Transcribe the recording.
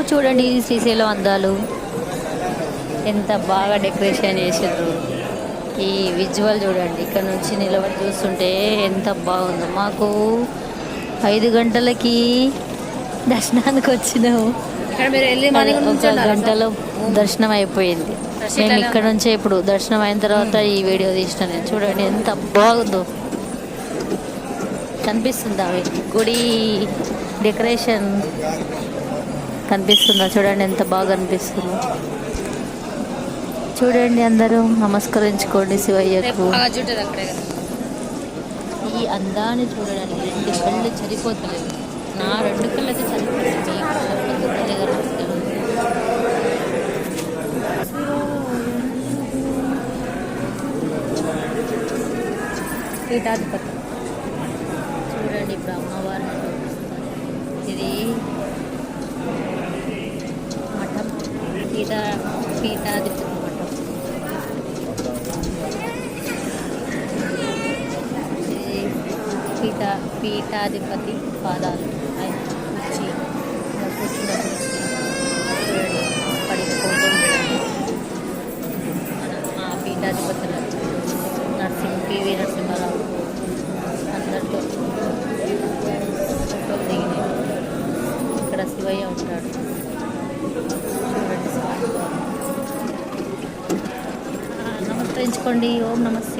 చూడండి శ్రీశైలం అందాలు ఎంత బాగా డెకరేషన్ చేసారు. ఈ విజువల్ చూడండి, ఇక్కడ నుంచి నిలబడి చూస్తుంటే ఎంత బాగుందో. మాకు 5 గంటలకి దర్శనానికి వచ్చినాము, ఒక గంటలో దర్శనం అయిపోయింది. మేము ఇక్కడ నుంచే ఇప్పుడు దర్శనం అయిన తర్వాత ఈ వీడియో తీసిన నేను. చూడండి ఎంత బాగుందో, కనిపిస్తుందా గుడి డెకరేషన్ కనిపిస్తుందా? చూడండి ఎంత బాగా కనిపిస్తుందో. చూడండి అందరూ నమస్కరించుకోండి శివయ్యకు. ఈ అందాన్ని చూడడానికి 2 కళ్ళు సరిపోతలేదు. నా 2 కళ్ళు అయితే సరిపోతుంది. పీఠాధిపతి చూడండి, ఇప్పుడు అమ్మవారిని చూపిస్తారు. ఇది మఠం, పీఠాధిపతి మఠం. ఇది పీఠాధిపతి పాదాలు. ఆయన కూర్చి కూర్చున్నప్పుడు చూడండి, అక్కడికి ఫోటో మన ఆ పీఠాధిపతులు పివి నరసింహారావు అందరితో ఫోటోలు దిగినాయి. ఇక్కడ శివయ్య ఉంటాడు చూడండి. స్వామి నమస్కరించుకోండి. ఓం నమ శివాయ.